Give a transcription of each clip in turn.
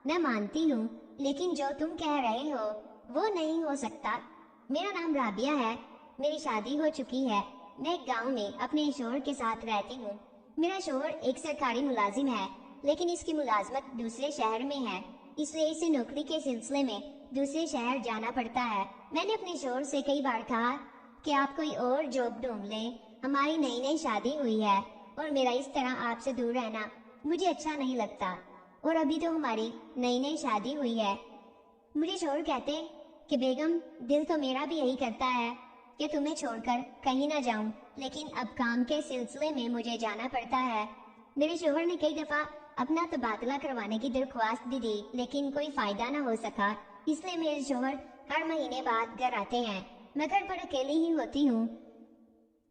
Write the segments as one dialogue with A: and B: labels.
A: मैं मानती हूँ, लेकिन जो तुम कह रहे हो वो नहीं हो सकता। मेरा नाम राबिया है, मेरी शादी हो चुकी है, मैं एक गांव में अपने शोहर के साथ रहती हूँ। मेरा शोहर एक सरकारी मुलाजिम है, लेकिन इसकी मुलाजमत दूसरे शहर में है, इसलिए इसे नौकरी के सिलसिले में दूसरे शहर जाना पड़ता है। मैंने अपने शोहर से कई बार कहा कि आप कोई और जॉब ढूंढ लें, हमारी नई नई शादी हुई है और मेरा इस तरह आपसे दूर रहना मुझे अच्छा नहीं लगता, और अभी तो हमारी नई नई शादी हुई है। मुझे शोहर कहते कि बेगम, दिल तो मेरा भी यही करता है कि तुम्हें छोड़कर कहीं ना जाऊं, लेकिन अब काम के सिलसिले में मुझे जाना पड़ता है। मेरे शोहर ने कई दफा अपना तबादला करवाने की दरख्वास्त भी दी, लेकिन कोई फायदा ना हो सका, इसलिए मेरे शोहर हर महीने बाद घर आते हैं। मैं घर पर अकेली ही होती हूँ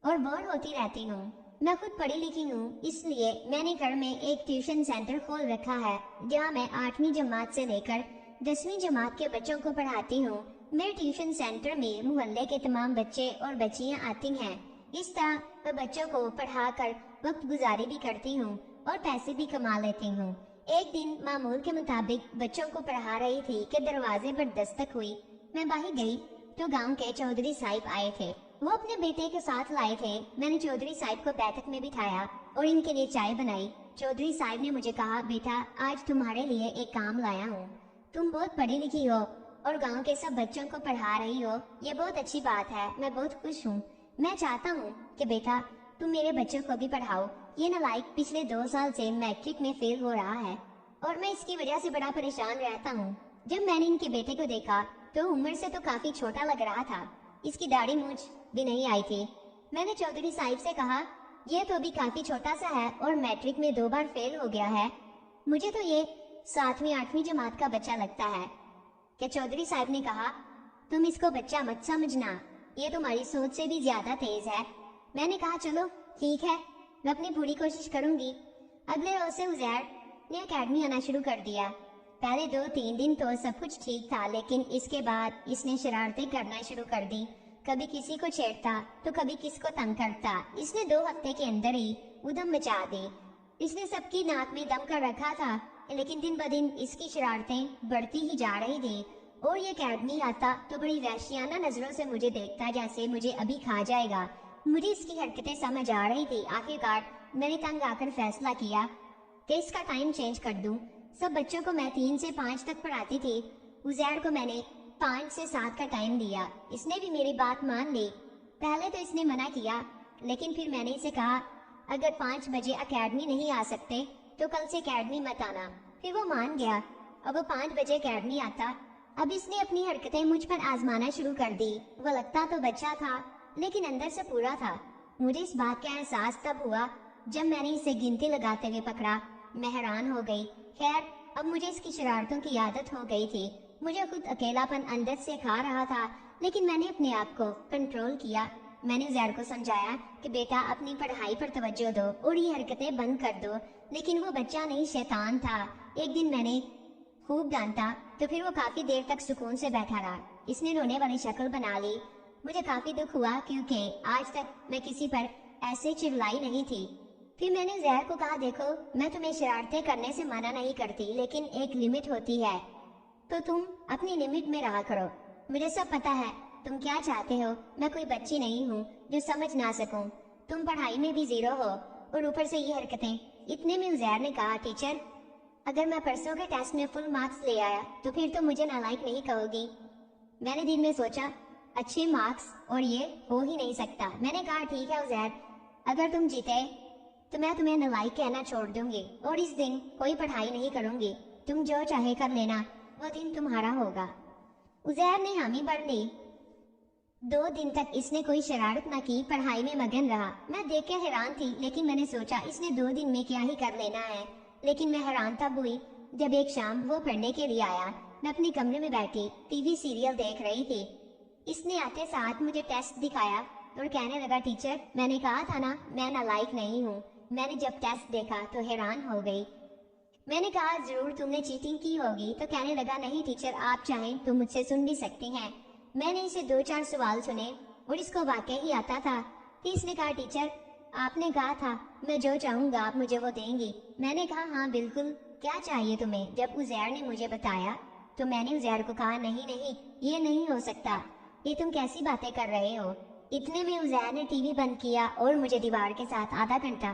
A: और बोर होती रहती हूँ। मैं खुद पढ़ी लिखी हूँ, इसलिए मैंने घर में एक ट्यूशन सेंटर खोल रखा है, जहाँ मैं 8वीं जमात से लेकर 10वीं जमात के बच्चों को पढ़ाती हूँ। मेरे ट्यूशन सेंटर में मोहल्ले के तमाम बच्चे और बच्चियाँ आती हैं। इस तरह मैं बच्चों को पढ़ाकर वक्त गुजारी भी करती हूँ और पैसे भी कमा लेती हूँ। एक दिन मामूल के मुताबिक बच्चों को पढ़ा रही थी कि दरवाजे पर दस्तक हुई। मैं बाहर गई तो गांव के चौधरी साहिब आए थे। वो अपने बेटे के साथ लाए थे। मैंने चौधरी साहिब को बैठक में बिठाया और इनके लिए चाय बनाई। चौधरी साहिब ने मुझे कहा, बेटा, आज तुम्हारे लिए एक काम लाया हूँ। तुम बहुत पढ़ी लिखी हो और गांव के सब बच्चों को पढ़ा रही हो, ये बहुत अच्छी बात है, मैं बहुत खुश हूँ। मैं चाहता हूँ कि बेटा तुम मेरे बच्चों को भी पढ़ाओ। ये नालायक पिछले 2 साल से मैट्रिक में फेल हो रहा है और मैं इसकी वजह से बड़ा परेशान रहता हूँ। जब मैंने इनके बेटे को देखा तो उम्र से तो काफी छोटा लग रहा था, इसकी दाढ़ी मूंछ भी नहीं आई थी। मैंने चौधरी साहिब से कहा, ये तो अभी काफी छोटा सा है और मैट्रिक में 2 बार फेल हो गया है, मुझे तो ये 7वीं 8वीं जमात का बच्चा लगता है। क्या चौधरी साहिब ने कहा, तुम इसको बच्चा मत समझना, ये तुम्हारी सोच से भी ज्यादा तेज है। मैंने कहा, चलो ठीक है, मैं अपनी पूरी कोशिश करूंगी। अगले रोज से उजैर ने अकेडमी आना शुरू कर दिया। पहले 2-3 दिन तो सब कुछ ठीक था, लेकिन इसके बाद इसने शरारतें करना शुरू कर दी। कभी किसी को छेड़ता तो कभी किसको तंग करता। इसने 2 हफ्ते के अंदर ही उधम मचा दी। इसने सबकी नाक में दम कर रखा था, लेकिन दिन ब दिन इसकी शरारतें बढ़ती ही जा रही थी और ये अकेडमी आता तो बड़ी वहशियाना नजरों से मुझे देखता, जैसे मुझे अभी खा जाएगा। मुझे इसकी हरकतें समझ आ रही थी। आखिरकार मैंने तंग आकर फैसला किया कि इसका टाइम चेंज कर दूं। सब बच्चों को मैं 3 से 5 तक पढ़ाती थी, उजैर को मैंने 5 से 7 का टाइम दिया। इसने भी मेरी बात मान ली। पहले तो इसने मना किया, लेकिन फिर मैंने इसे कहा, अगर 5 बजे अकेडमी नहीं आ सकते तो कल से अकेडमी मत आना। फिर वो मान गया। अब वो 5 बजे अकेडमी आता। अब इसने अपनी हरकतें मुझ पर आजमाना शुरू कर दी। वो लगता तो बच्चा था, लेकिन अंदर से पूरा था। मुझे इस बात का एहसास तब हुआ जब मैंने इसे गिनती लगाते हुए पकड़ा। मैं हैरान हो गई। खैर, अब मुझे इसकी शरारतों की आदत हो गई थी। मुझे खुद अकेलापन अंदर से खा रहा था, लेकिन मैंने अपने आप को कंट्रोल किया। मैंने उजैर को समझाया कि बेटा अपनी पढ़ाई पर तवज्जो दो और ये हरकतें बंद कर दो, लेकिन वो बच्चा नहीं, शैतान था। एक दिन मैंने खूब डांटा तो फिर वो काफी देर तक सुकून से बैठा रहा। इसने रोने वाली शक्ल बना ली। मुझे काफी दुख हुआ, क्योंकि आज तक मैं किसी पर ऐसे चिल्लाई नहीं थी। फिर मैंने जहर को कहा, देखो, मैं तुम्हें शरारतें करने से मना नहीं करती, लेकिन एक लिमिट होती है, तो तुम अपनी लिमिट में रहा करो। मुझे सब पता है तुम क्या चाहते हो। मैं कोई बच्ची नहीं हूँ जो समझ ना सकूं। तुम पढ़ाई में भी जीरो हो और ऊपर से ये हरकतें। इतने में उजैर ने कहा, टीचर, अगर मैं परसों के टेस्ट में फुल मार्क्स ले आया तो फिर तो मुझे नालायक नहीं कहोगी। मैंने दिल में सोचा, अच्छे मार्क्स और ये हो ही नहीं सकता। मैंने कहा, ठीक है उजैर, अगर तुम जीते तो मैं तुम्हें नालायक कहना छोड़ दूंगी और इस दिन कोई पढ़ाई नहीं करूंगी। तुम जो चाहे कर लेना, वो दिन तुम्हारा होगा। उजैर ने हामी भर ली। 2 दिन तक इसने कोई शरारत न की, पढ़ाई में मगन रहा। मैं देख के हैरान थी, लेकिन मैंने सोचा इसने 2 दिन में क्या ही कर लेना है। लेकिन मैं हैरान तब हुई जब एक शाम वो पढ़ने के लिए आया। मैं अपने कमरे में बैठी टीवी सीरियल देख रही थी। इसने आते साथ मुझे टेस्ट दिखाया और कहने लगा, टीचर, मैंने कहा था ना मैं नालायक नहीं हूँ। मैंने जब टेस्ट देखा तो हैरान हो गई। मैंने कहा, जरूर तुमने चीटिंग की होगी। तो कहने लगा, नहीं टीचर, आप चाहें तो मुझसे सुन भी सकती हैं। मैंने इसे 2-4 सवाल सुने और इसको वाकई ही आता था। फिर इसने कहा, टीचर, आपने कहा था मैं जो चाहूंगा आप मुझे वो देंगी। मैंने कहा, हाँ बिल्कुल, کیا چاہیے تمہیں؟ جب عزیر نے مجھے بتایا تو میں نے عزیر کو کہا نہیں نہیں، یہ نہیں ہو سکتا، یہ تم کیسی باتیں کر رہے ہو؟ اتنے میں عزیر نے ٹی وی بند کیا اور مجھے دیوار کے ساتھ آدھا گھنٹہ